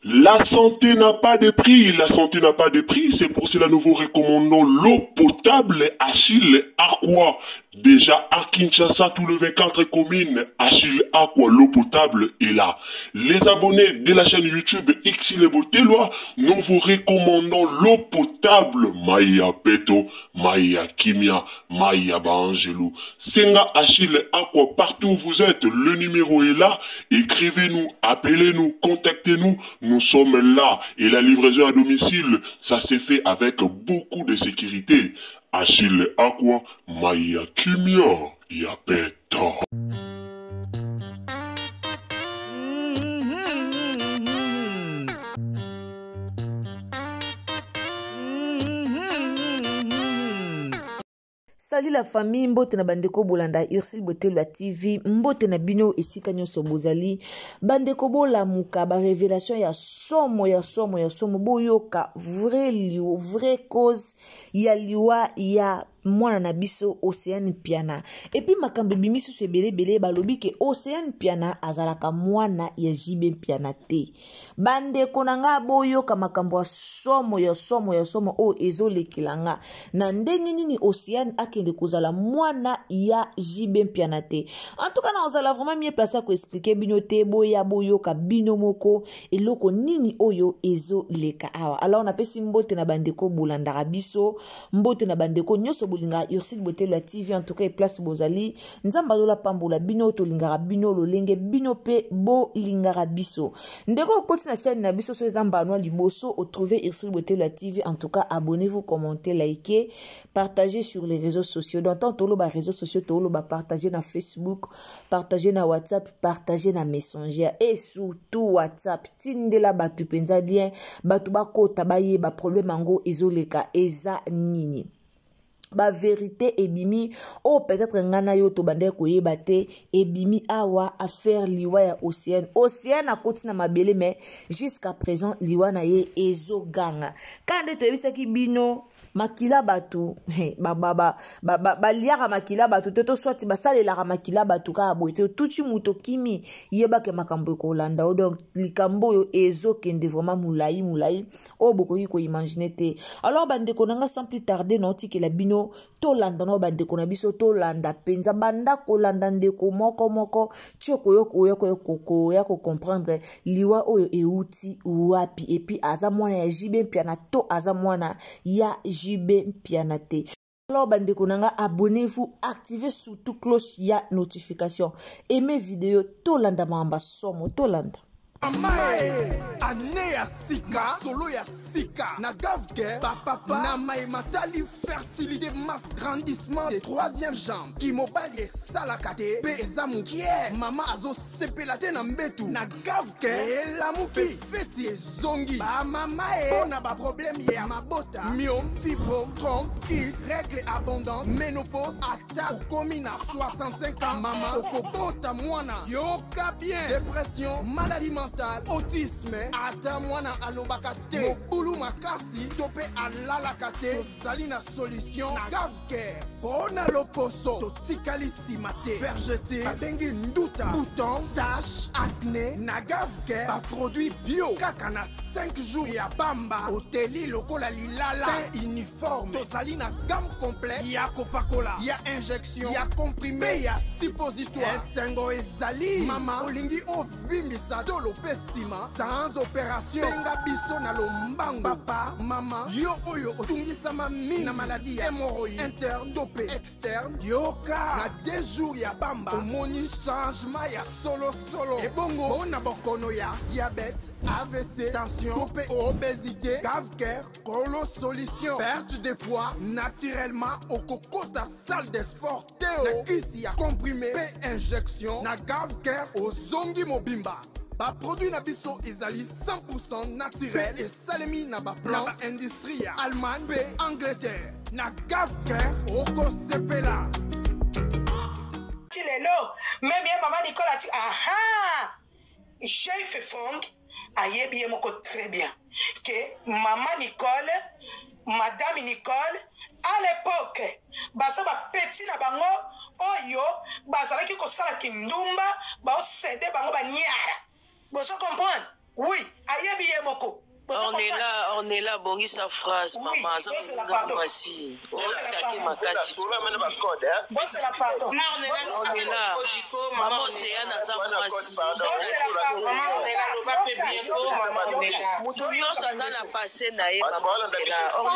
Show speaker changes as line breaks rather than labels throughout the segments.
La santé n'a pas de prix, la santé n'a pas de prix, c'est pour cela que nous vous recommandons l'eau potable Achille Aqua. Déjà à Kinshasa, tous les 24 communes, Achille Aqua, l'eau potable est là. Les abonnés de la chaîne YouTube Xile Botelwa, nous vous recommandons l'eau potable Maya Peto, Maya Kimia, Maya Bangelou. Senga Achille Aqua, partout où vous êtes, le numéro est là. Écrivez-nous, appelez-nous, contactez-nous, nous sommes là. Et la livraison à domicile, ça s'est fait avec beaucoup de sécurité. Achille Aqua, Maya Kimia, Yapeto.
Salut la famille, mbote na bandeko bolanda Ursule Botelwa TV, mbote na bino esika nyonso bozali, bandeko bola muka ba révélation ya somo boyoka vrai liwa, vrai cause ya liwa ya mwana na biso Océane Piana. Et puis makambe bimisu se bele balobi ke Océane Piana azalaka mwana ya JB Piana te. Bande konanga boyoka makambo ya somo o ezolekilanga. Na ndenge nini Océane akende kozala mwana ya JB Piana te. En tout cas na ozala vraiment mieux placé ko expliquer bino te boyoka bino moko eloko nini oyo ezoleka awa. Alors on appelle mbote na bandeko bolandaka biso, mbote na bandeko nyoso bolinga Ursule Botelwa TV en tout cas place bozali nzamba lola pambola bino to lingara bino lolenge bino pe bo lingara biso ndeko koti na chaîne na biso so ezamba no liboso au trouver Ursule Botelwa TV. En tout cas abonnez-vous, commentez, likez, partagez sur les réseaux sociaux. Dans tant lo ba réseaux sociaux to lo ba partager na Facebook, partager na WhatsApp, partager na Messenger et surtout WhatsApp tindela batu penza bien batu ba kota baye ba problème ango ezoleka eza nini. Ba vérité ebimi o peut-être ngana yo to bande ko yebate ebimi awa affaire liwa ya Océane a koti na mabele mais jusqu'à présent liwa na ye ezoganga kande to yebisa ki bino makila batu liaka makila batu to soit basalela makila batu ka boite tuti muto kimi yeba ke makambo ko landa donc likambo yo ezokende vraiment mulai o boko ko imaginer te. Alors bande ko nanga sans plus tarder noti ke la bino to landa no bande ko na biso to landa penza banda ko landa ndeko moko tioko yoko ya ko comprendre liwa oyo euti wapi et puis aza mwana ya JB Piana to aza mwana ya JB Piana te. Alors bandeko nanga abonnez-vous, activez surtout cloche ya notification, aimez vidéo to landa mamba somo to landa.
Amae, ane ya sika, solo ya sika, na gavke, papa, na mai matali fertilité, masse grandissement des troisième jambe, qui mobile et salakate, peza moukie, mama azo sepelate na mbetu, na gavke, la mouki, feti e zongi, ba mamae, on a ba problème ya mabota, myome, fibrome, trompe, kiss, règle abondante, ménopause, attaque, komi na 65 ans, mama, okobota mwana, yoka bien, dépression, maladie mentale, autisme, ata mwana alobaka te, mobulu makasi, tope alalaka te, tozali na solution, na gavke, pona loposo, totikali sima te, vergete, babengi nduta, bouton, tache, acné, na gavke, ba produit bio, kaka na 5 jours ya bamba oteli lokola lilala te uniforme tozali na gamme complète ya kopakola ya injection ya comprimé ya suppositoire esengo ezali mama olingi ovimbisa tolo pe nsima sans opération benga biso na lombango papa mama yo oyo otungisama mingi na maladi ya hémorroïde interne to pe externe yoka na 2 jours ya bamba omoni changement ya solo ebongo bona bokono ya diabète AVC tension to pe obésité cave-cœur Kolo solution perte de poids naturellement okokota salle de sport teo na kisi ya comprimé pe injection na cave-cœur ozongi mobimba baproduit na biso ezali 100% naturel et salemi na baplan na baindustrie ya Allemagne pe Angleterre na cave-cœur okosepela
lelo même ye mama Nicole ati aha j'ai fait fond ayebi ye moko très bien que maman Nicole madame Nicole à l'époque baza bapeti na bango oyo bazalaki kosala kindumba baosede bango banyara bozo comprendre oui ayebi ye moko.
On est là, bongi sa phrase,
oui,
maman. Ça
c'est la pardon.
C'est
la pardon.
On est là. Maman, c'est un azam mwasi. Moutouillon, ça n'a pas passé naïe. On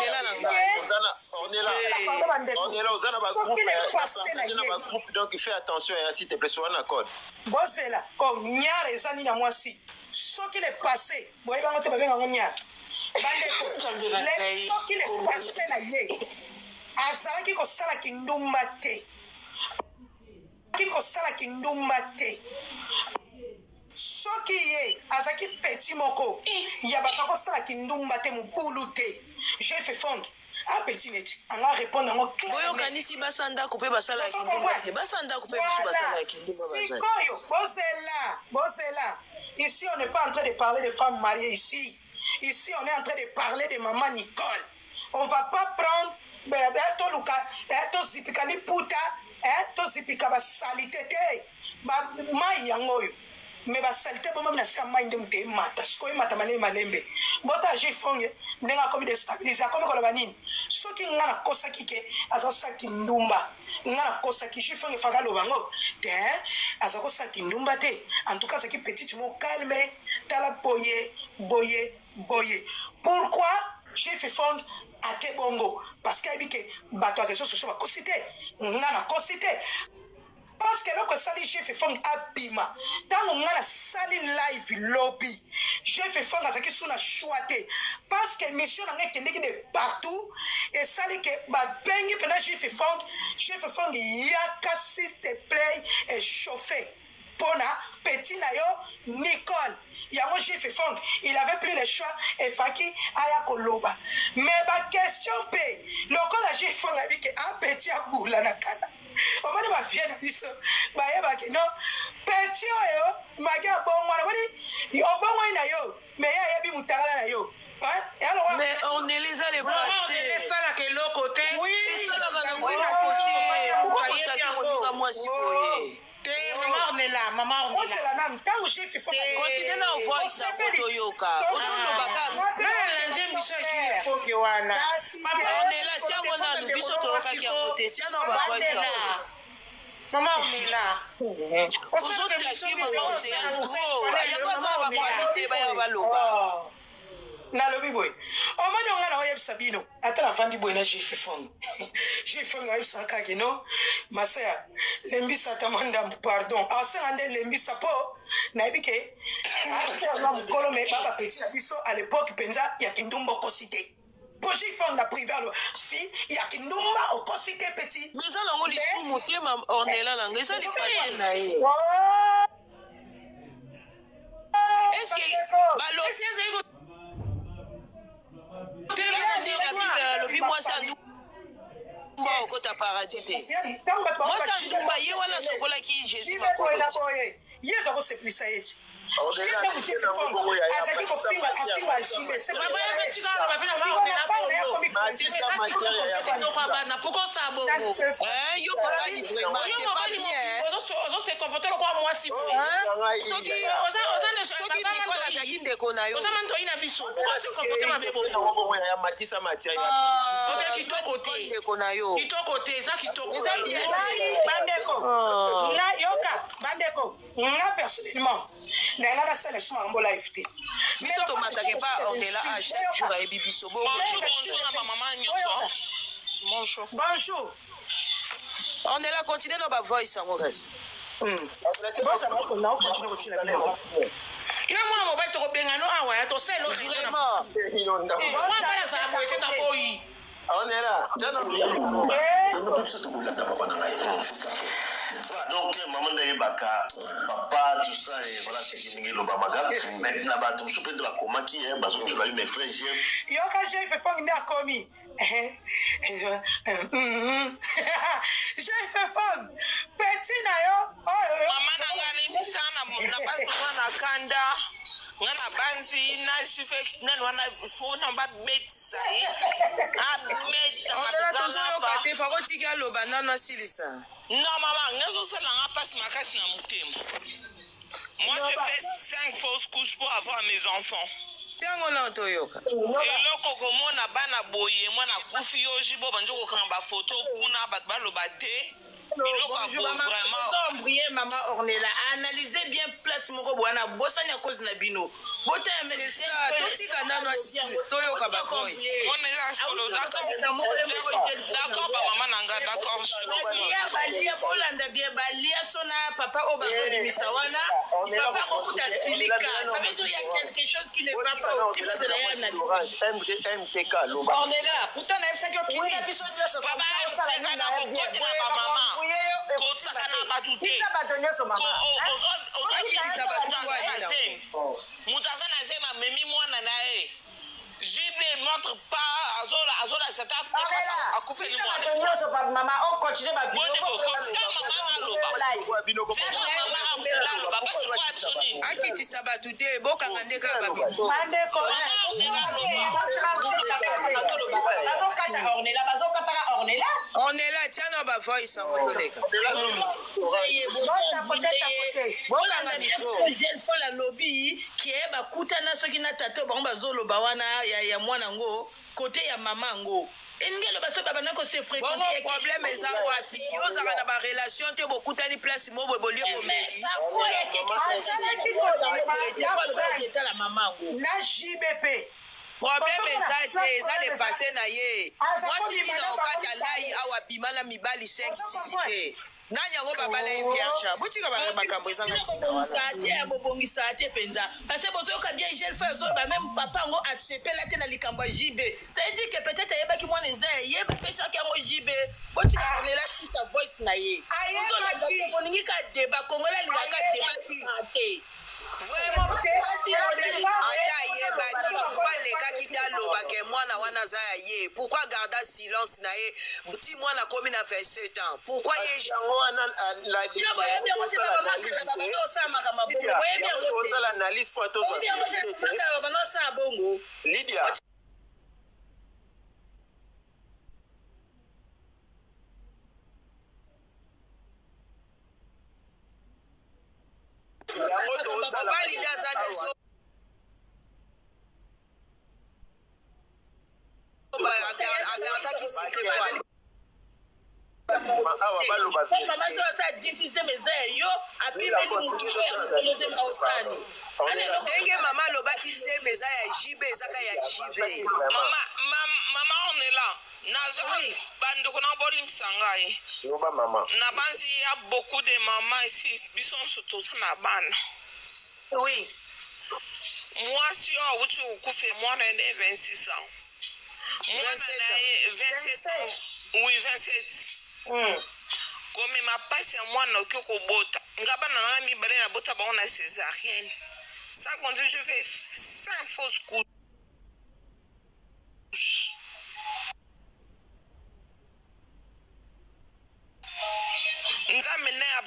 est là.
Donc il fait attention s'il te plaît, sois en accord.
Bon, c'est là. Oh, nyare zani na mwasi. Ce qu'il est passé, vous voyez, on te va bien en nyare. Ce qu'il est passé na ye. Azalaki kosala kindumba te. Kosala kindumba te. Soki ye azaki petit moko ya baka kosala kindumba te mubulu te. J'ai fait fondre. Ah petit net. On va répondre en clair.
Boyo kanisi basanda couper basala kindumba te. Basanda couper basala kindumba basala.
Sikoyo, bosela. Ici on n'est pas en train de parler de femmes mariées ici. Ici on est en train de parler de maman Nicole. On va pas prendre to luka to zipika ni puta to zipika ba salité te ba mai yangoyo mais ba salité bo même na sa mai ndem te mata siko mata malembe malembe bota j'ai fonge ndenga comme déstabiliser comme ko la banini soki ngana kosa kike azosa kindumba ngana kosa ki j'ai fonge faka lo bango te azosa kindumba te en tout cas c'est qui petite mo calme tala boye pourquoi j'ai fait fondre à Kebongo parce qu'il y a que bateau quelque chose sur la cosité on a la cosité parce que là que ça les j'ai fait fondre à Bima tant on a la salle live lobby j'ai fait fondre à ce qui sont la choité parce que mission on a qui de partout et ça les que bah bengi pendant j'ai fait fondre yaka s'il te plaît et chauffer pour na petit na yo Nicole. Yango j'ai fait fond, il avait pris le choix et Faki aya koloba. Mais ma question pe, lokola j'ai fond avec un petit aboula na kana. On va pas fier na biso. Ba yeba ke no petit yo, maga bon mwana wadi, yo bon mwana yo, mais ya yebi mutala na yo. Hein?
Mais on est les a déplacés.
On est ça là que l'autre côté. Oui,
c'est ça là que l'autre côté. Pourquoi on moi si
maman on est là, maman on est là. C'est la nam tant que j'ai fait fond.
Considère na voix ça photo yoka.
On
est là, tiens on a nous biso to ka ki côté. Tiens dans ma voix ça.
Maman on est là.
On saute qui maman c'est un gros. Il y a pas ça va pas côté ba ya baloba.
Na lobi boy omani onga na oyebisa bino ata na vandi boy na jifi fond oyebisa kake no masaya lembisa tamanda pardon asenga nde lembisa po nayebi ke asenga mokolo me baba petit na biso à l'époque penza ya kindumba okosite po jifon na privé alors si ya kindumba okosite petit
mais ça lango lisu motema on est là lango ça c'est pas na ye est-ce que balo lobi mwasi andumba okota paradis te mwasi andumba ye wana sokolaki jésus makolo
ye eza koseplisa ye ti azalaki kofinga jimbe
yo kokani vraiment c'est pas bien
comporter comme moi si vous.
Soki Nicole azaki ndeko na yo.
Oza mando ina biso. Pourquoi se comporter ma bebo?
Matisa Matia.
Oza kitoko te.
Ndeko na yo.
Kitoko te, eza kitoko.
Bandeko. Na yoka, bandeko. Nga personnellement. Nga na sala chuma mbola ifte.
Biso to matake pa on est là à chaque jour à biso bo.
Bonjour na maman nyonso.
Bonjour.
Bonjour.
On est là continuer dans voice en reste.
Bosa moko na continue kotina bien.
Yo mwa mobile to bengano awa ya to selo
Vraiment.
Moi bala za mo eteta boyi.
On est là. Donc, maman d'Ayebaka, papa, tout ça, et voilà, c'est qui n'est pas mal. Maintenant, bah, tout ce de la coma qui est, parce que je l'ai eu mes frères, j'ai.
Yo, quand j'ai fait fond, il a commis. J'ai fait fond. Petit nayo.
Maman n'a pas na kanda. Ngana banzi na shife ngana wana fona ba betisa beta
matazana ba te fa ko tika lo banana silisa
non maman ngazo sala nga passe makasi na mutema. Moi je fais 5 fausses couches pour avoir mes enfants.
Tiango na toyoka
eloko komona bana boye mwana kufi yoji bo banjo ko kamba photo kuna bat baloba te.
Bonjour maman, maman Ornella, analysez bien place moko bwana bosanya cause na bino. Bota
c'est ça, tout kanano toyoka ba voice.
On est là solo d'accord ba maman nanga d'accord.
Balia bolanda bien balia sona papa obazo bimisa wana. Papa okuta silika. Ça veut dire il y a quelque chose qui ne va pas aussi vous allez
MTK
on est là. Pourtant on a 5 épisodes de
papa c'est kana ko ba maman. Kosa kana batute. Ozakitisa batatu mutazana sema memi mwana nae. JB montre pas azola c'est à couper le monde.
Maman on continue ma vidéo.
Akitisa batute bokanga ndeka babi.
Bandeko.
On est là, tiens, on va voir, ils sont retournés.
La lobby qui est bakutana soki na tato bango bazolo bawana ya mwana ngo côté ya mama ngo engelo baso baba nako se fréquenter
bon problème eza wapi ozaka na ba relation te bokutani place mo bobolio komeli
la mama ngo
na JBP
problème eza le passé na ye mwasi bina okata lai awa bimana mibali 5 6 nani yango babala vierge butika ba makambo ezanga
tika bobongisa te penza parce que bozoka bien gel fait zo ba même papa ngo asepela te na likambo JB ça veut dire que peut-être yebaki mwana eza yeba pesa yango JB botika konela sa voice na ye ayeba boningi ka débat kongola lingaka débat te
vraiment ata yebaki pourquoi lekaki talobake mwana wana aza ya ye pourquoi garda silence na ye ti mwana komi na 27 ans pourquoi ye
Lydia
Maman so sa diffuser mes yo api me
ndenge mama lobaki se meza ya JB ezaka ya JB
mama on est là nazo bandoko na bolimisa ngai na banzi ya beaucoup de maman ici biso surtout na bana
oui
moi si on wuti okufe mwana ene 26 ans 27 ans oui 27 comme ma passe ya mwana okiko bota ngabana na mibale na bota ba on a césarienne ça quand je fais 5 fausses couches nzambe na ya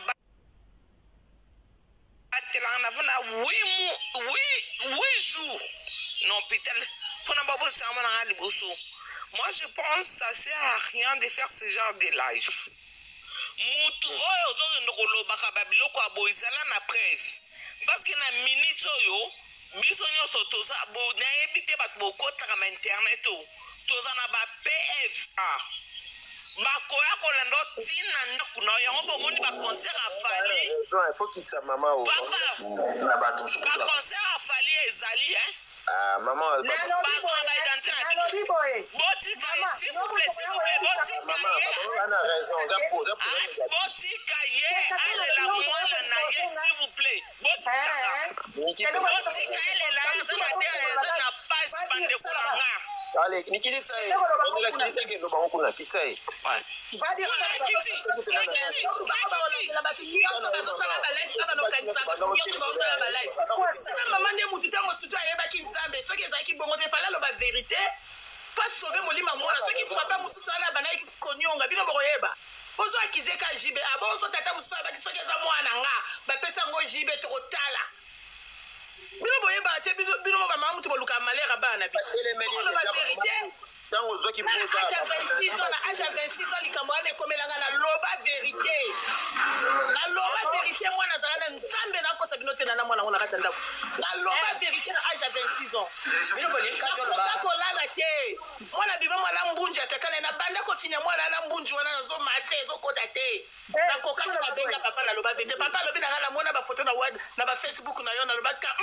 batela na vana 8 jours non hôpital pour na babo ça na liboso. Moi je pense que ça sert à rien de faire ce genre de live. mutu oyo ozokende kolobaka babiloko ya boye ezala na preuve parce que na minute oyo biso nyonso toza nayebi te bato bokotaka ma internet o toza na ba PFA bakoya kolanda otina ndako na yango bomoni baconcert afali papa baconcert afali ezali
Maman, allez, Nikiti ça. Va dire vérité. Pas sauver mon lima moi, ceux qui papa mususa na bana ki konyonga bino boyeba. Ozo akize ka jibe, abonzo tata mususa ba ki soki za mwana nga, ba pesa ngo jibe to tala. Bino boyeba te bino ba mama mutu boluka malera bana bi. Ono ba vérité. Tango zo ki poza. Aja 26 ans likamwana komelanga na loba vérité. Na loba vérité mwana zala na nzambe na kosa bino te na mwana ngona katanda. Na loba vérité na aja 26 ans. Bino bolika to ba. Kolala te. Mwana biba mwana mbunja takana na banda ko finya mwana na mbunju wana zo mase zo kota te. Na koka ko benga papa na loba vérité. Papa lobi na mwana ba photo na wad na ba Facebook na yo na loba ka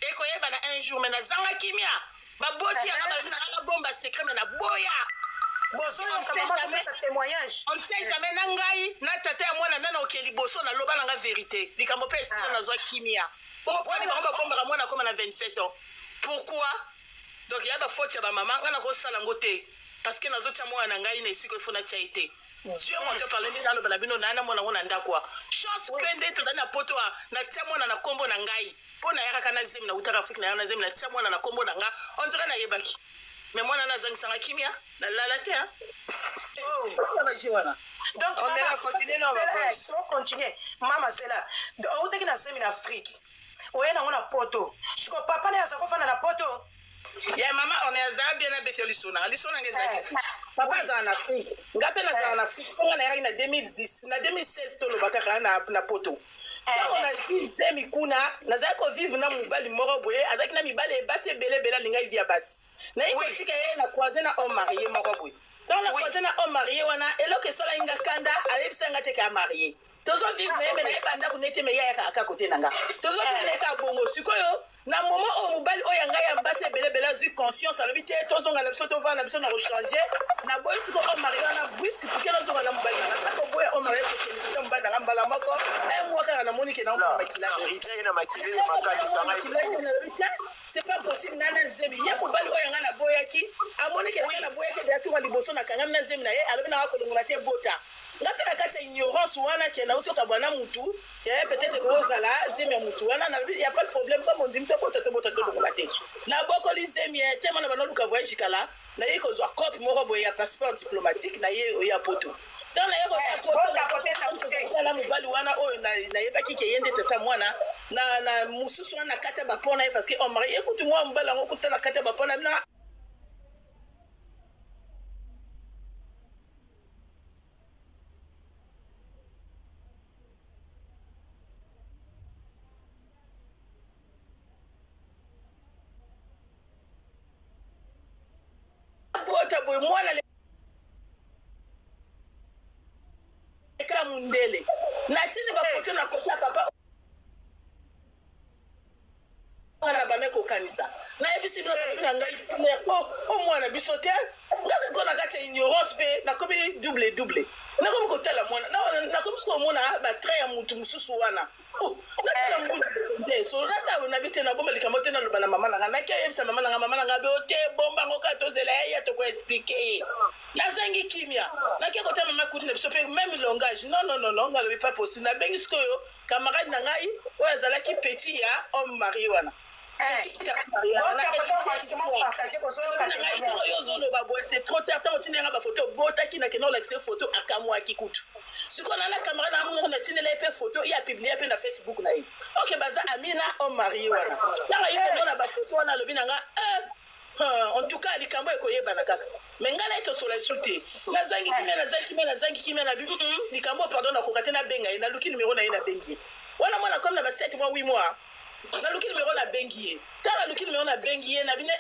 eko yeba na un jour mais na zanga kimia. Baboti ya na bomba secret mais na boya. Boso on sait sa témoignage. On sait jamais na ngai na tata ya mwana nana okeli boso na loba na vérité. Likambo pesa na zo kimia. Pourquoi ni ba bomba mwana comme na 27 ans? Pourquoi? Donc il y a ba faute ya ba maman ngana ko sala ngote parce que nazo tia mwana ngai na isiko ifuna tia été. Dieu mon Dieu parler ni nalo balabino na mwana ngona ndakwa. Chance pende to na poto na tia mwana na kombo na ngai. Pona yaka kana zemi na utaka Afrika na zemi na tia mwana na kombo na nga on dirait na yebaki. Mais mwana na zangisa kimia na lala te hein. Donc on est là continuer non on continue. Mama c'est là. On teki na zemi na Afrique. Oyena ngona poto. Shiko papa na zako fana na poto. Ya mama on est za bien na bete lisona. Lisona ngezaki. Papa za na Afrique. Ngape na za na Afrique. Ponga na yaki na 2010 na 2016 to lobaka na poto. On a dit zemi kuna na za ko vivre na mobali moko boye azaki na mibale basi bele linga via basi. Na iko tika ye na croiser na homme marié moko boye. Dans la croiser na homme marié wana eloke sola inga kanda alebisanga te ka marié. Tozo vivre mais na banda kunete me ya ka kote nanga. Tozo vivre ka bongo sikoyo na moment au mobile o yanga ya basi bele zu conscience alobi te tozo ngana biso to vana biso na changer na boy siko homme marié na brusque pour na zo ngana mobile na ko boy homme marié ko ke mbala na mbala moko moi car na moni ke na makila vérité na makile makasi kanga c'est pas possible nana zemi ya mobile o yanga na boyaki amoni ke na boyaki de atuka liboso na kanga na zemi na ye alobi na ko ngona te bota ngapi na kati ignorance wana ke na utoka bwana mutu peut-être ko zala zemi mutu wana na y a pas de problème comme on dit mto bota to ngolate na boko li zemi te mana bana luka voyage kala na ye ko zo copie moko boye ya passeport diplomatique na ye ya poto dans la yebo ya poto na mobali wana o na yebaki ke yende tata mwana na mususu wana kata ba pona parce que on mari écoute moi mbala ngo kutana kata ba pona na mwana le ka mundele na tini ba photo na kota papa wana ba meko kanisa na ebisi bino na ngai o mwana bisote ngasi kona kati ignorance pe na komi double na komi kotala mwana na komi sko mwana ba très ya mutu mususu wana na tala mbuti so na sa na bite na bomba likamote na lobana mama na ke yebisa mama na be ote bomba ngoka tozela ya to ko expliquer na zangi kimia na ke kota mama kuti na biso pe même langage non ngalo pas possible na bengi sko yo camarade na ngai o azala ki petit ya homme marié wana c'est trop tard tant tu n'as pas photo bota qui n'a que non l'accès photo à kamwa qui coûte ce qu'on a la caméra dans mon on tient les photos il a publié na Facebook na OK baza Amina on marié wana là il y a la photo on a le binanga
En tout cas, likambo ekoyebana kaka. Mais ngala ito sola insulté. Nazangi kimia na bi. Likambo pardon na kokate na benga na luki numéro na ina bengi. Wana mwana comme na ba 7 mois 8 mois. Na luki numéro na bengi. Tala luki numéro na bengi na bine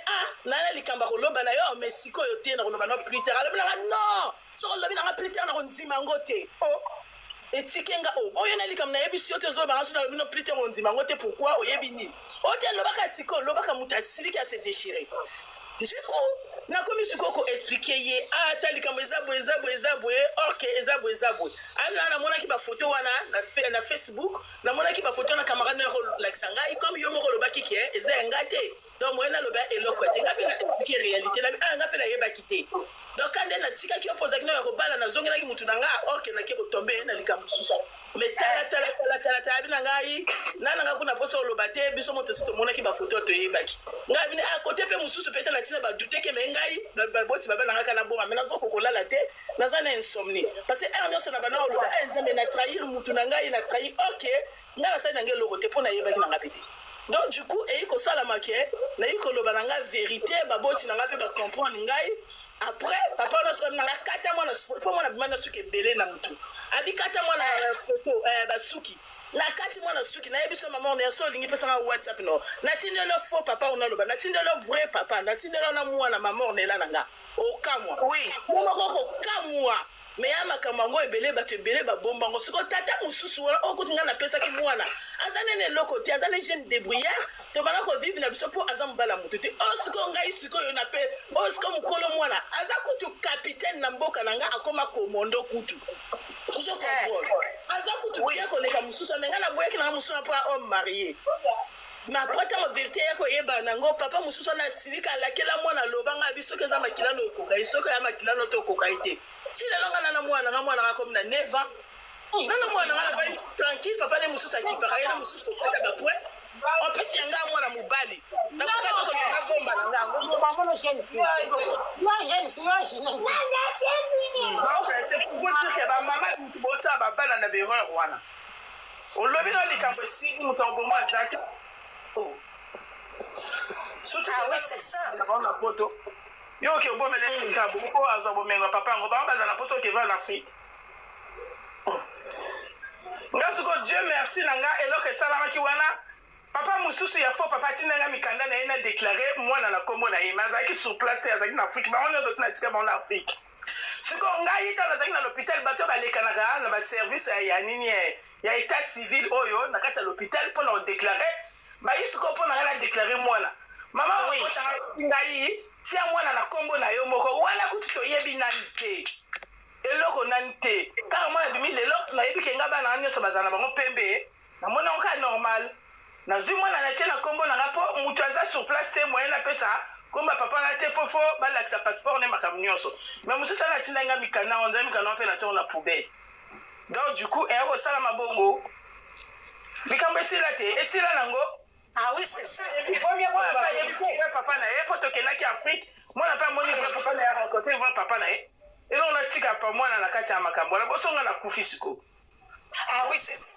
na likamba ko loba na yo Mexico yo te na ko loba no plus tard. Ale na non. So ko lobi na plus tard na ko nzima ngote. Oh. Etikenga oyo na likam na yebisi yote zo bangaso na lobino plus tard on nzima ngote pourquoi oyebi ni. Ote lobaka siko lobaka mutasili ka se déchirer. Du coup, na komi sukoko expliquer ye ata likambo ezabwe ok ezabwe ana na mona ki ba photo wana na Facebook na mona ki ba photo na camarade na laksanga comme yo moko lobaki ki eza ngate donc moi na loba eloko te ngapi na expliquer réalité na ngapi na yeba kité donc quand na tika ki opose ki na ko bala na zongela ki mutu nanga ok na ki ko tomber na likambo susu mais tala bina ngai nana nga kuna poso lobate biso moto sito mona ki ba photo to yebaki ngabi ni côté pe mususu pete na tina ba douter ke mengai ba boti baba nanga kana bonga mena zoko kolala te naza na insomnie parce que nyonso na bana oloba nzambe na trahir mutu nanga na trahir ok ngala sa na ngelo kote pona yebaki nanga pete donc du coup et ko sala make na yiko loba nanga vérité ba boti nanga pe ba comprendre ngai après papa na so nanga kata mona fo mona bimana suke belé na mutu abi kata mona photo basuki na kati mwana suki na yebiso maman on est so lingi pesa na WhatsApp no na tindelo faux papa on a loba na tindelo vrai papa na tindelo na mwana maman on est là nanga o kamwa oui mama ko kamwa me ama kama ngo ebele bato ebele ba bomba ngo siko tata mususu wala okutinga na pesa ki mwana azane ne lokoti azane jeune débrouillard to bana ko vivre na biso po azam bala mututi o siko ngai siko yo na pe o siko mukolo mwana azakutu capitaine na mboka nanga akoma komondo kutu je comprends azakutu kia koleka mususu menga na boyaki na mususu na pa homme marié na prata la vérité yako yeba nango papa mususu na silika lakela mwana lobanga biso keza makila no koka isoko ya makila no to koka ite ti lelanga na mwana nga comme na 9 ans nana mwana nga va tranquille papa ne mususu akipara na mususu to kata ba point en plus yanga mwana mobali na koka ko na bomba nanga maman no jeune fille moi jeune fille c'est pour vous dire que ba maman bota ba bala na bereur wana olobi no likambo si mutombo mwa zaki. Oh. Ah oui, c'est ça. On a photo. Yo qui bon mais les cas beaucoup azo bon mais papa ngo ba baza na poso qui va en Afrique. Ngasuko Dieu merci nanga eloke salama ki wana papa mususu ya fo papa tinanga mikanda na ina déclarer mwana na kombo na imaza ki sur place ya zaki na Afrique ba on est na tika en Afrique. Siko ngai ta na zaki na l'hôpital bato ba le Canada na ba service ya nini ya état civil oyo na kata l'hôpital pour na déclarer ba isiko po na déclarer mwana mama oui ngai si mwana na kombo na yo moko wala kututo yebi nante eloko nante car mwana bimi lelo na yebi kenga bana nyoso bazana bango pembe na mona onka normal na zi mwana na tiena kombo na ngapo mutu aza sur place te moyen na pesa komba papa na te po fo balakisa passeport ne makamnyoso mais mususa na tinda nga mikana on mikana pe na te on la poubelle donc du coup ero sala mabongo mikambe sila te esila nango. Ah oui, c'est ça. Il faut mieux voir papa na ye poto kenaki Afrique. Moi na pas moni papa na rencontrer voir papa na ye. Et là on a tika pa moi na kati ya makambo. La boso nga na kufi siko. Ah oui, c'est ça.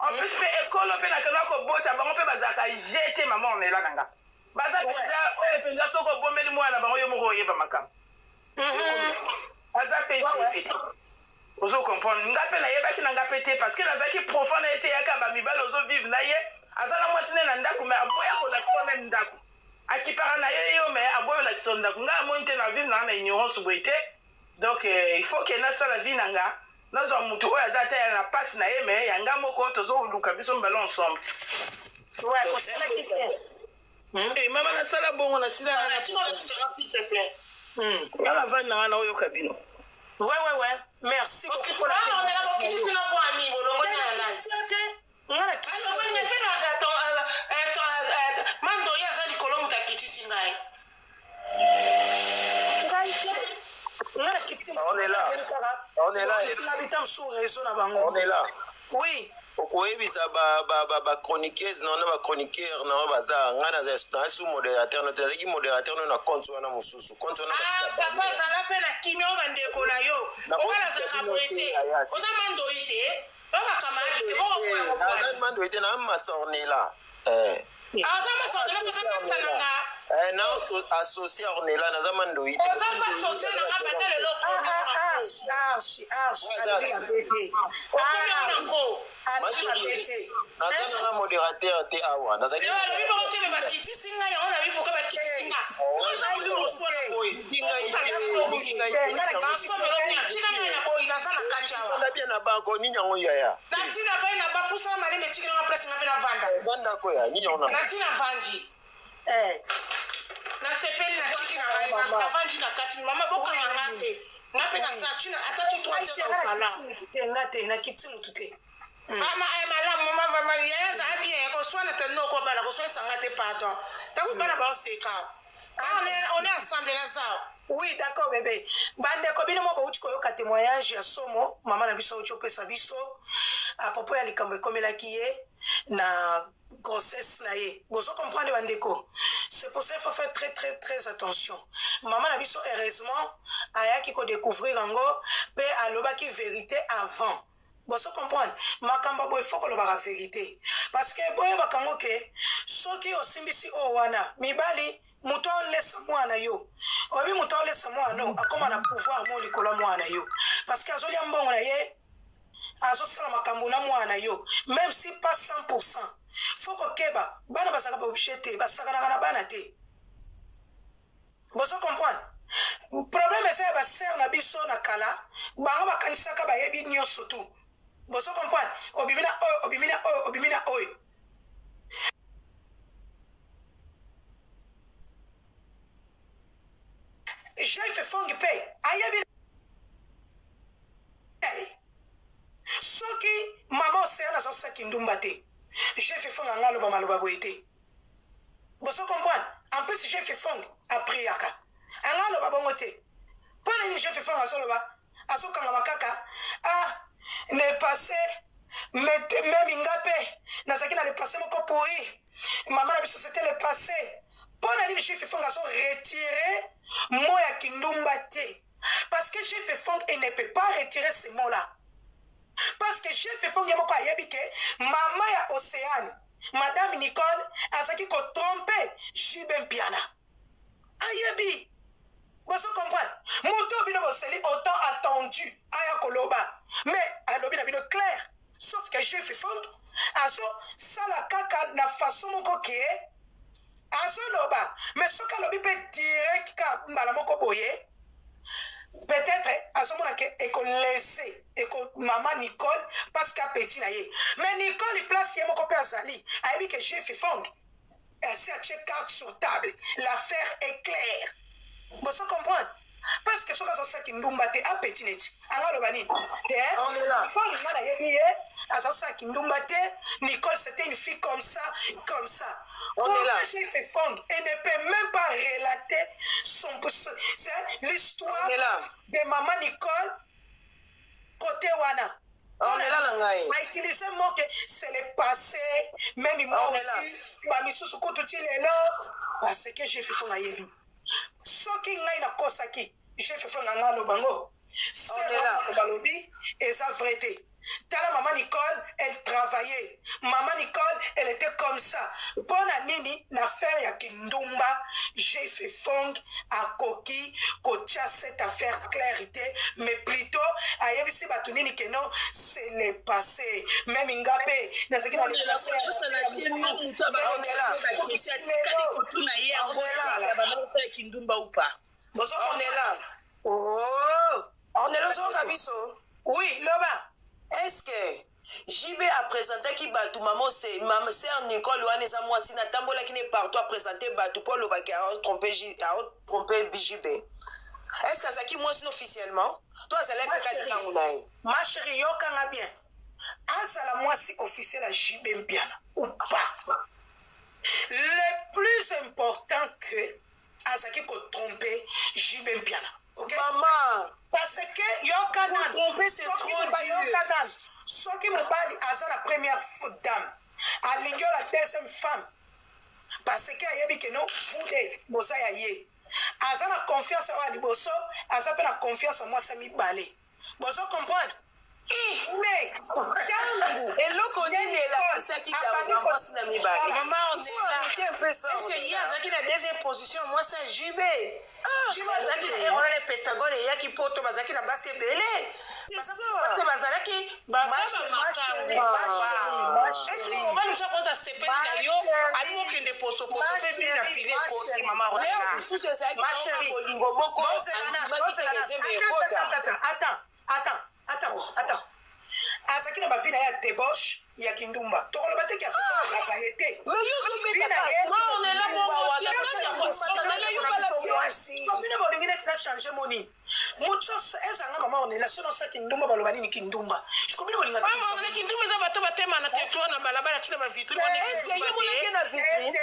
En plus pe école pe na kana ko bota bango pe bazaka jeter maman on est là nanga. Baza penza soko bomeli mwana bango yo moko yeba makambo. Baza pe jeter. Ozo comprendre ngape na yeba ki na ngape te parce que nazaki profane été yaka ba mibalo ozo vivre na ye. Azala mwasine na ndaku me aboya ko la tsone ndaku akipara na yo me aboya la tsone ndaku nga monte na vivre na ignorance boité donc il faut que na sala vie nanga na zo mutu oya azata ya na passe na ye me yanga moko tozo luka biso mbalo ensemble ouais ko sala kiti et mama na sala bongo na sila na s'il te plaît la vanne na oyo kabino ouais merci beaucoup pour la mando ya za likolo mutakitisi ngai ngara kitisi on est là on est là oui okoyebisa ba chroniqueuse na ba chroniqueur na baza ngana za sous modérateur na tazaki modérateur na compte wana mususu compte wana papa zala pe na kimio bandeko na yo okala za kaboete oza mando ite baba kamaki te boko kwa mando ite na masorne là azama sorne na pesa nanga
Non, associé à Ornella, nous avons un
on s'en va associer dans la bataille de l'autre.
un modérateur à Awa.
na sepeli na chiki na ngai na vanji na kati mama boko na ngate ngape na sachi na atatu 3 heures na sala ngate na kitsi mutute mama ay malamu mama ya za bien ko swana teno ko bala ko swana ngate pardon taku bana ba oseka on est ensemble là ça. Oui, d'accord bébé. Bande ko bino mo ba uti ko yoka témoignage ya somo mama na biso uti opesa biso à propos ya likambo komela kiye na grossesse na ye. Bozo comprendre bandeko. C'est pour ça qu'il faut faire très attention. Maman na biso heureusement aya ki ko découvrir ngo pe aloba ki vérité avant. Bozo comprendre. Makamba boy faut ko loba la vérité. Parce que boy bakango ke soki osimbisi o wana mibali muto lesa mwana yo. Obi muto lesa mwana akoma na pouvoir mo likola mwana yo. Parce que azoli mbongo na ye azo sala makambo na mwana yo même si pas 100%. Faut que keba bana basaka ba obchete basaka na bana te. Bozo comprendre. Problème c'est ba sœur na biso na kala bango bakanisaka ba yebi nyoso tu. Bozo comprendre. Obimina oy. J'ai fait fongi pay. Ayebi soki maman c'est na so sakindumba te. J'ai fait fond en aloba maloba boité. Vous comprenez? En plus, j'ai fait fond à priaka. En aloba bongote. Pendant que j'ai fait fond à soloba, à so kangamakaka, ne passé, même ingapé, n'a pas le passé mon pourri. Maman a vu c'était le passé. Pendant que j'ai fait fond à so retirer, moi à kindumbate. Parce que j'ai fait fond et ne peut pas retirer ces mots-là. Parce que j'ai fait fongi moko ayebi ke maman ya Océane madame Nicole azaki ko tromper Jibe Mpiana ayebi vous comprenez moto bino boseli autant attendu aya koloba mais alobi na bino clair sauf que j'ai fait fongi aso sala kaka na façon moko ke aso loba mais soka lobi pe direct ka mbala moko boye. Peut-être à ce moment-là qu'il laissé et que maman Nicole parce qu'à petit naïe mais Nicole il place mon copain Zali a dit que j'ai fait fond elle s'est acheté carte sur table l'affaire est claire vous comprenez parce que ce que ça qui nous battait à petit net alors le bani on est là quand il m'a dit à ça qui nous battait Nicole c'était une fille comme ça on est là j'ai fait fond et ne peut même pas relater l'histoire de maman Nicole côté wana on est là a utilisé le mot que c'est le passé même moi aussi bamisusu kututi lelo parce que j'ai fait fond ayebi soki ngai na kosaki j'ai fait fond na lo bango c'est là balobi et ça vérité. Tala maman Nicole, elle travaillait. Maman Nicole, elle était comme ça. Bonne Nini, l'affaire ya Kindumba, j'ai fait fond à Koki, Kocha cette affaire clarité, mais plutôt, à Yabisi Batunini que non, c'est le passé. Même Ngapé, dans ce qui va le passé. On est là. Oh, on est là sur Kabiso. Oui, Loba.
Est-ce que JB a présenté qui Batou maman c'est Nicole ou Anessa moi si Natambola qui n'est partout à présenter Batou pour le bac à tromper JB. Est-ce que ça qui moi officiellement toi c'est là que
ma chérie yo kanga bien. Azala moi si officiel à JB Mpiana ou pas. Le plus important que Azaki ko tromper JB Mpiana. Okay?
Maman,
parce que Yokanan,
tromper c'est trop dur.
Ce qui me parle, c'est la première dame. À l'igno la deuxième femme. Parce que y a dit que non, foudé, bosa yaye. Aza la confiance à Liboso, Aza la confiance à moi, ça m'y balé. Boso comprendre. Mais,
et l'autre c'est
Maman, on est là. Est-ce que hier, Zaki a deuxième position, moi, c'est JB. JB, Zaki, on a les pétagones et Yaki Poto, Zaki, la basse est belée. C'est ça. Parce que Bazalaki, on va nous apprendre à se péter d'ailleurs, à nous qu'il ne pose pas, c'est bien la filer, maman. Attends. Azaki na bavina ya débauche ya kindumba. Toko lobate ki aso travailler te. On est là pour changer moni. Mucho ezanga mama on est là selon ça kindumba balobani ni kindumba. Je comprends pas linga. Mama on est kindumba za bato batema na territoire na balabala tina ba vitrine on est kindumba. Est-ce que yé na vitrine?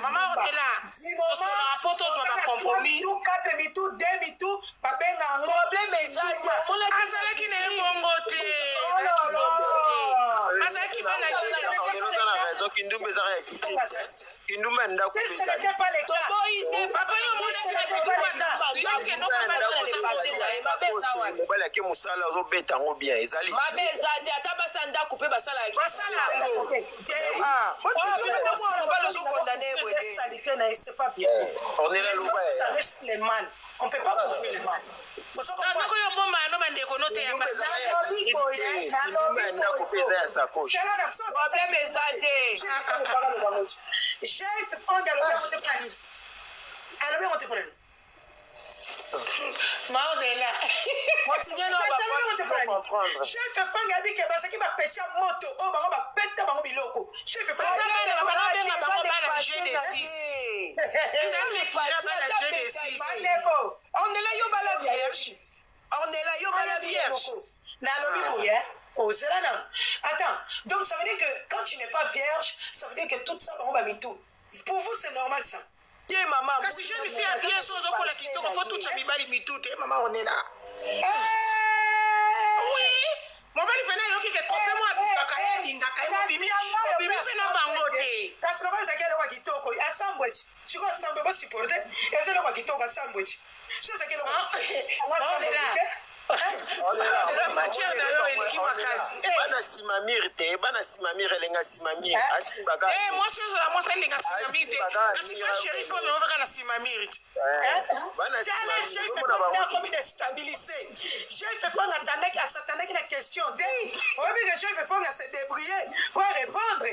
Maman on est là. Parce que la rapporte on va compromis. Tout 4 mitou 2 mitou ba benga ngo. Problème ezali. Azalaki na bongote. Azalaki bana
raison kindumba ezali. Kindumba nda ko.
Ce n'était pas le cas. Papa yo mona
mobali ake mosala ozobeta yango bien ezali
mabe ezali ata basala ndako mpe basala
on est là
ça reste le mal. On ne peut pas couvrir le mal. Chef Fanga dit que parce qu'il va péter moto, oh bah on va péter bango biloko. Chef Fanga on est là yo bala vierge. On est là yo bala vierge. Attends, donc ça veut dire que quand tu n'es pas vierge, ça veut dire que tout ça on va mettre tout. Pour vous c'est normal ça. Maman, kasi je lui fais à bien chose au la kitoko faut tout ça bibali mitute maman on est là. Oui. Mon bali pena yoki ke kopé moi baka linga kai mo bimi pena bangote. Kasi loka zakele wa kitoko asambwechi. Chiko sambe ba supporter. Ezelo wa kitoko asambwechi. Je sais que le on est là.
bana simamir te bana simamir elenga simamir asimbaka
moi c'est elenga simamir te kasi fa shérif mais on va la simamir
bana
simamir comme déstabiliser j'ai fait fond attendre à s'attendre une question de on veut que j'ai fait fond à se débrouiller pour répondre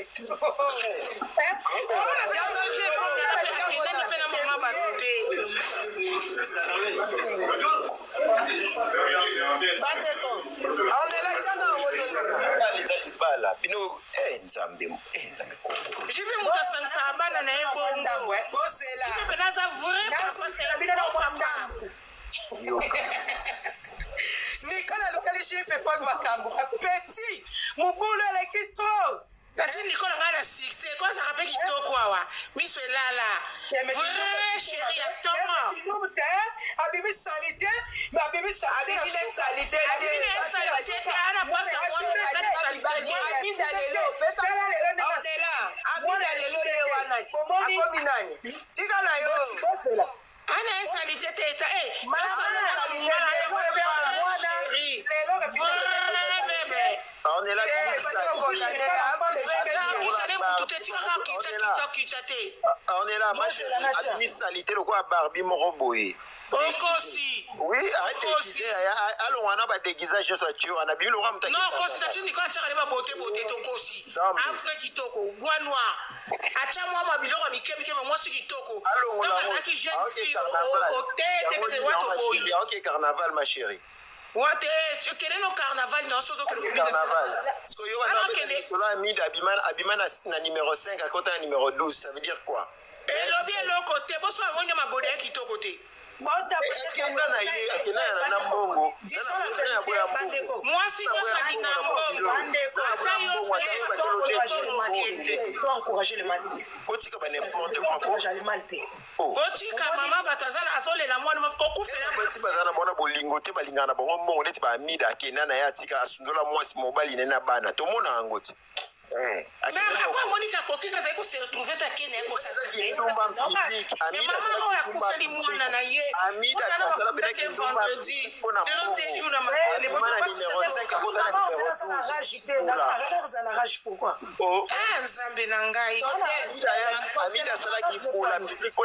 je vais monter sans bana na ebongo bosela je vais naza vraiment Nicolas lokali chef fait makambo petit mubulu elekito Kasi Nicolas ngana succès toi ça rappelle kitoko awa miso lala vrai chérie attends abibi salité mais abibi salité ana pasa
on est là on est là administalité le quoi Barbie Moroboé
Okosi.
Oui, arrêtez. Allons, on a pas déguisage sur tu on a bien le ram.
Non, Okosi, tu dis quand tu arrives à beauté Okosi. Afrique qui toko, bois noir. Acha moi ma bilo mi kemi moi ce qui toko.
Allons,
on a qui jeune fille au tête
OK, carnaval ma chérie.
What tu connais le carnaval non sozo que le
carnaval. Parce que yo on a mis Abiman na numéro 5 à côté numéro 12, ça veut dire quoi?
Et lobby le côté, bon soit on ma bodé qui to côté. Moi si moi ça dit na encourager le mal.
Otika ba n'importe quoi.
Encourager le mal. Otika maman batazala azole la moi ko fela
ba bazana bona bolingo te balingana bongo mbongo leti ba mida kenana ya tika asundola mwasi mobali nena bana to mona ngoti.
Mais après, Monique a coquille, ça veut se retrouver ta kene, pour ça. Mais maman, on a couché les mois, on a yé.
Amida, ça l'a peut-être que
vendredi. De l'autre jour, on
a numéro 5, on a
ragité, on a rage pourquoi?
Ah, Zambenangai.
Amida, ça l'a qui pour la public, on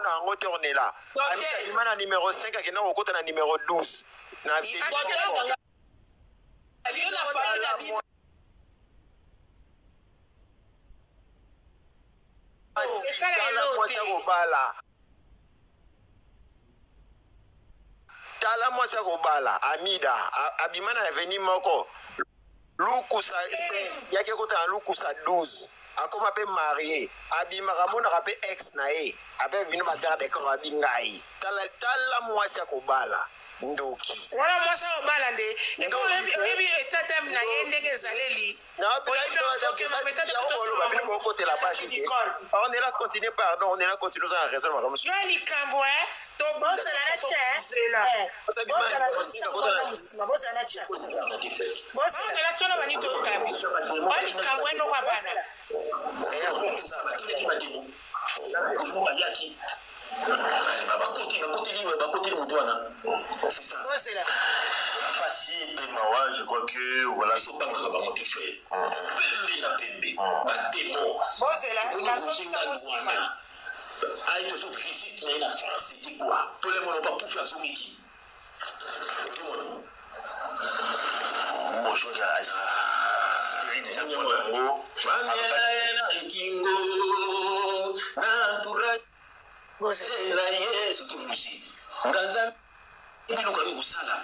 a retourné là. Amida, numéro 5, qui est au côté de numéro 12. Tala mwasa kobala Amida abimana na veni moko lukusa 5 yake kota lukusa 12 akoma pe marié abima ramona rape ex na e ape vino magarde ko abingai tala mwasa kobala ndoki
wala mwasa kobala nde eko ebi etadam na yendenge zaleli
on est là continuer pardon on est là continuer dans la raison madame monsieur
yali kambo to boss la che
boss la che boss la che boss
la che na bani to kabiso wali kambo eno kwa bana
c'est ça. Passé Pemawa, je crois que voilà. Sont pas dans des faits. Pembe na pembe. Ba démon.
Bon c'est là, la solution aussi.
Ah, il te faut visite mais la France c'était quoi? Tous les monde pas pour faire Zoumiki. Tout le monde. Bonjour à Spirit déjà pour le mot. Manela Kingo. Natura. C'est la yes tout aussi. Nganza ibino kwa kusala.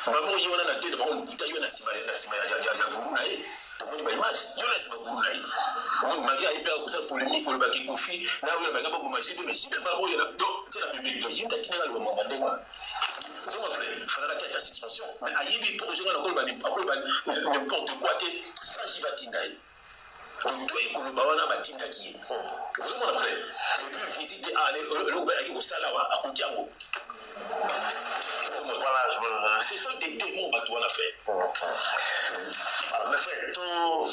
Bamo yona na tete bamo kuta yona sima ya guru na ye. Tomoni ba image yona sima guru na ye. Tomoni magia ipe kusa polémique le baki kofi na yo ba ngaba goma jibe mais jibe bamo yona donc c'est la public donc yinda tinga le moment ndengwa. C'est mon frère, il faudra tête à cette expansion. Mais ayebi pour jouer na n'importe quoi sans jibatindaye. Donc toi ikoloba wana batinda ki vous mon frère depuis visite le au salawa à Kokiango voilà ce sont des démons bateau on a fait alors mes frères tout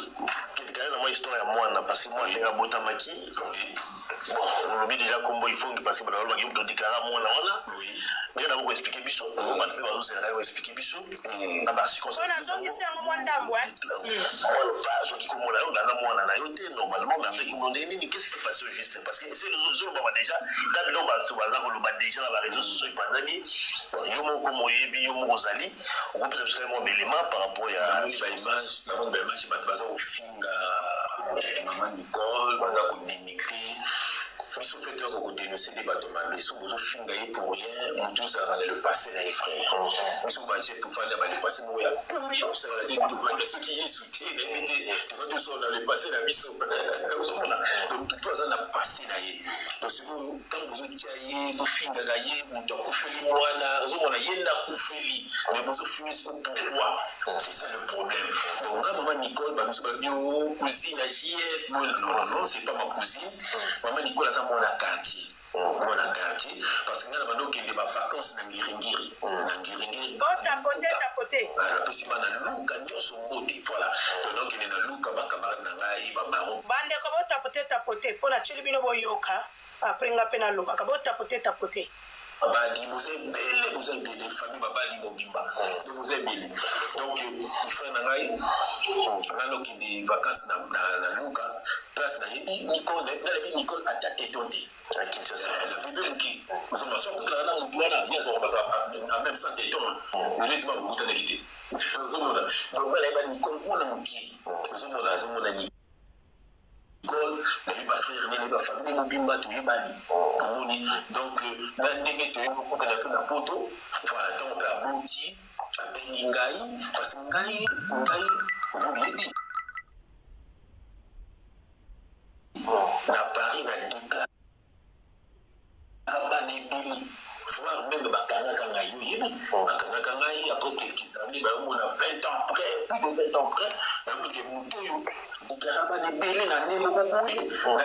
quelqu'un dans mon histoire à moi n'a passé moi les rabota maki bon on oublie déjà comment il faut passer par là on déclarer moi là mais on a beaucoup expliqué biso on va c'est là expliquer biso na basi comme ça
on a zongi c'est un moment d'ambo
on pas zo qui comme là on a moi na yote normalement on a fait qu'on dit qu'est-ce qui s'est passé juste parce que c'est le jour où déjà là on va se baser on va déjà dans la réseaux sociaux pandani yo mon comme yebi yo mon Rosali on peut absolument d'éléments par rapport à la image la bonne image ba baza au finga maman Nicole baza ko dénigrer mais sauf fait qu'on dénoncer des bateaux mais sous besoin fingailler pour rien on tous a le passé les frères mais sous ba chef pour faire le passé moi pour rien on sera dit tout faire ce qui est soutien limité tu vois tous on a le passé la biso donc tout ça n'a passé là donc si vous quand vous tiaillez vous fingailler vous doit kufeli mwana on a yenda kufeli mais vous finissez pourquoi c'est ça le problème donc maman Nicole ba nous cousine à JF non c'est pas ma cousine maman Nicole mon quartier parce que nous avons des vacances dans Ngiringiri
tapoter
alors puis c'est pas dans Luka nous sommes beauté voilà donc il est dans Luka ba camarade na ngai ba baron
bande ko tapoter pour la chilibino boyoka après nga pena loba ka tapoter
babadi vous avez belle famille babadi mobimba vous avez belle donc il fait na ngai on a des vacances na Luka place na Nicole à ta tétonté à Kinshasa le bébé qui nous sommes sur la on bien ça va même sans téton le laisse pas beaucoup de quitter donc là Nicole on a qui nous sommes là Nicole, ma frère, ma famille, mon bimba, tout est banni. Donc, là, ndenge tu es beaucoup de la photo. Voilà, donc, à Bouti, à Beningaï, parce que Ngaï, on l'oublie. La Paris n'a déclaré. Abanébili. Voir même Bakana Kangaï, Bakana Kangaï, après quelques années, on a 20 ans après, plus de 20 ans après, on a des moutons. Déclaré des bélés dans les mots,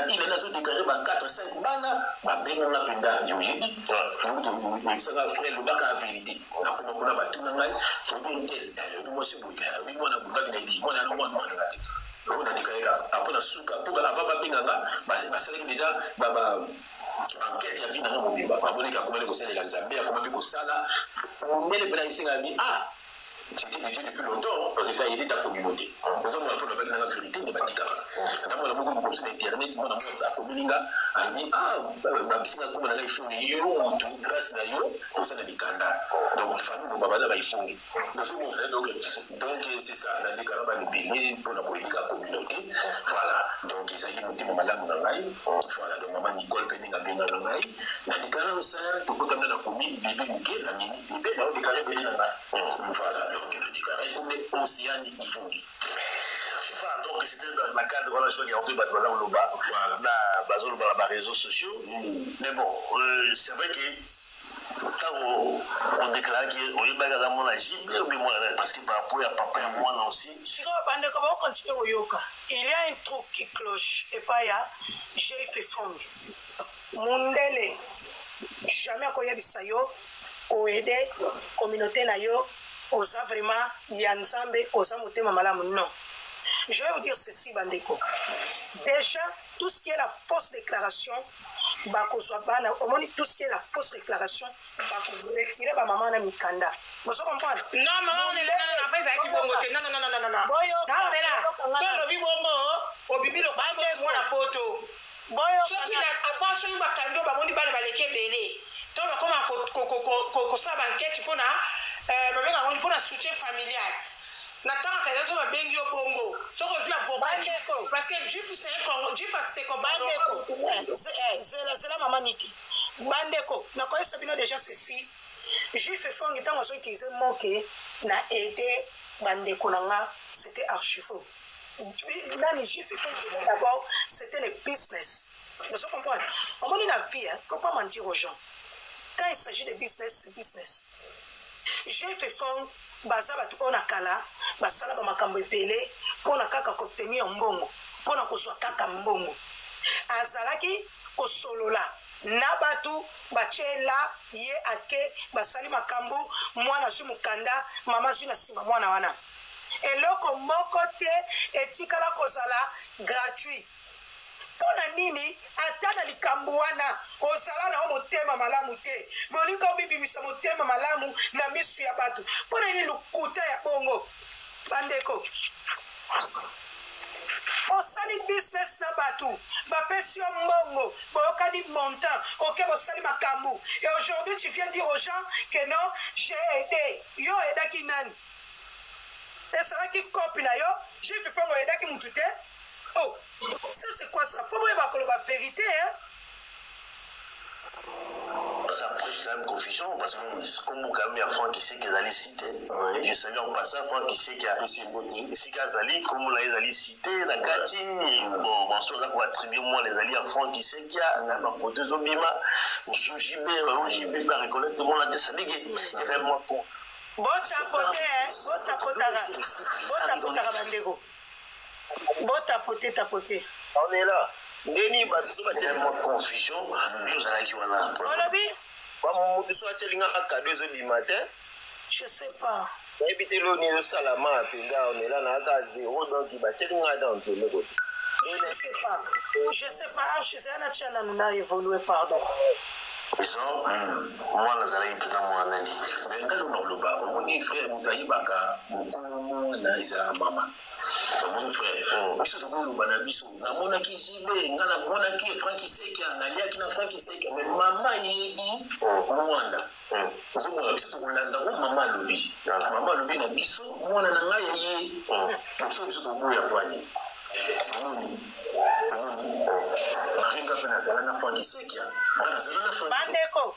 il est dans déclaré 4-5 bana, ben on a plein d'argent, ça va faire le bac à vérité. Comment on a battu dans la vie, faut bien tel, moi c'est bon, oui, on a bouclé, on a déclaré na suka pour avant ba pinganga ba sala déjà ba enquête ya vie na mobimba ba monika komele ko sala nzambe ya komele ko sala mele pena isinga bi c'était déjà depuis longtemps parce que tu as aidé ta communauté. Nous avons un peu avec la vérité de Batika. Nous avons beaucoup de choses sur Internet, nous avons la communauté. Comme on a fait une grâce à eux, pour ça, on a dit donc, il faut nous avoir la iPhone. Donc, c'est ça, la déclaration de béni pour la communauté. Voilà. Donc, ils ont dit, madame Nangaï, voilà, donc, maman Nicole Penning a bien Nangaï. La déclaration, c'est pour que la communauté, bébé Miguel, la mini, bébé, la déclaration de Nangaï. Voilà. Donc, il a déclaré comme les océans Ifongi. Enfin, donc, c'était dans la cadre de la chose qui est en train de battre dans les réseaux sociaux. Mais bon, c'est vrai que quand on déclare qu'on est bagarre dans mon agile, parce que par rapport à papa et moi aussi.
Si on continue au yoga, il y a un truc qui cloche. Et pas ya, j'ai fait fond. Mundele, jamais qu'on y a bisayo, ou aider communauté na yo. Osa vraiment yanzambe osa motema malamu non. Je vais vous dire ceci bandeko. Déjà tout ce qui est la fausse déclaration bakozwa bana omoni tout ce qui est la fausse déclaration bakotirer ba maman na mikanda. Vous comprenez?
Non maman on est là na fait ça qui bongo te. Non.
Boyo.
Non mais là. Solo bi bongo o bibi lo ba fausse mo na poto.
Boyo.
Soki na avant soki bakando ba moni bana baleke belé. To ba koma ko sa banquette pona pour un soutien familial. Nataka kaza ba bengi yo bongo. Soko vu avocat parce que Jif c'est comme
Bandeko. C'est la maman Niki. Bandeko, na koyo sabino déjà ceci. Jif fait fond tant on utiliser moke na aider bandeko nanga, c'était archi faux. Nani Jif fait fond d'abord, c'était le business. Vous comprenez? On dit la vie, faut pas mentir aux gens. Quand il s'agit de business, c'est business. J'ai fait fond baza batu ona kala basala ba makambo epele pona kaka kobtenir mbongo pona kozwa kaka mbongo azalaki kosolola na batu bachela ye ake basali makambo mwana zu mukanda mama zu na sima mwana wana eloko moko te etikala kozala gratuit. Pona nini atana likambo wana ozala na motema malamu te bolika obibimisa motema malamu na misu ya batu pona nini lukuta ya bongo bandeko osali business na batu bapesi yo mbongo boyokani montant ok bosali makambo et aujourd'hui tu viens dire aux gens que non j'ai aidé yo aidaki nani esalaki kopi na yo j'ai fait fongo aidaki mutu te. Oh, ça c'est quoi ça? Faut voir la vérité, hein?
Ça pose quand même confusion parce que comme quand même il y a Franck qui sait qu'ils allaient citer. Je savais en passant Franck qui sait qu'il y a ici qu'Azali, comme on l'a cité, la Gati, bon, ça va attribuer moi les alliés à Franck qui sait qu'il y a un prothèse au Bima, on se JB par reconnaître tout le monde a des saligués. C'est vraiment con.
Bon tapoté, hein? Bon tapotara bandego. Bon tapoté.
On est là. Deni batu ba tellement confusion, nous allons qui wana.
Olobi?
Ba mo tu so achelinga aka 2h du matin.
Je sais pas.
Ebité lo ni salama pinga on est là na aka 0 donc ba chelinga dans tout le côté.
Je sais pas, je sais na chana na évoluer pardon.
Ils ont moi nazala ipita mwana ni. Mais ngalo no loba, on est frère mutayi baka beaucoup na isa mama. Mon frère, biso tokolo bana biso na mona ki jibe ngala mona ki Franck Iseki analia ki na Franck Iseki mais mama yebi Rwanda. Ozo mona biso tokolanda o mama lobi. Mama lobi na biso mona na ngai ye. Biso tokoya kwani. Maringa pena na Franck Iseki.
Bandeko.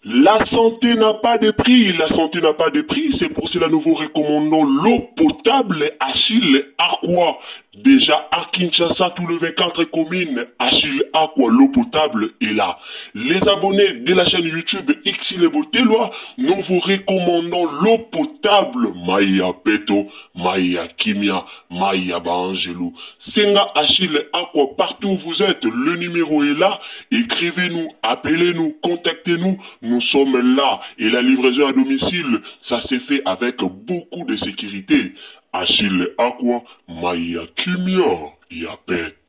La santé n'a pas de prix, la santé n'a pas de prix, c'est pour cela que nous vous recommandons l'eau potable Achille Aqua. Déjà à Kinshasa, tout le 24 communes, Achille Aqua, l'eau potable est là. Les abonnés de la chaîne YouTube Xile Boteloa, nous vous recommandons l'eau potable Maya Peto, Maya Kimia, Maya Bangelou. Senga Achille Aqua, partout où vous êtes, le numéro est là. Écrivez-nous, appelez-nous, contactez-nous. Nous sommes là et la livraison à domicile, ça s'est fait avec beaucoup de sécurité. Achille Aqua, Maya Kimia, ya pet.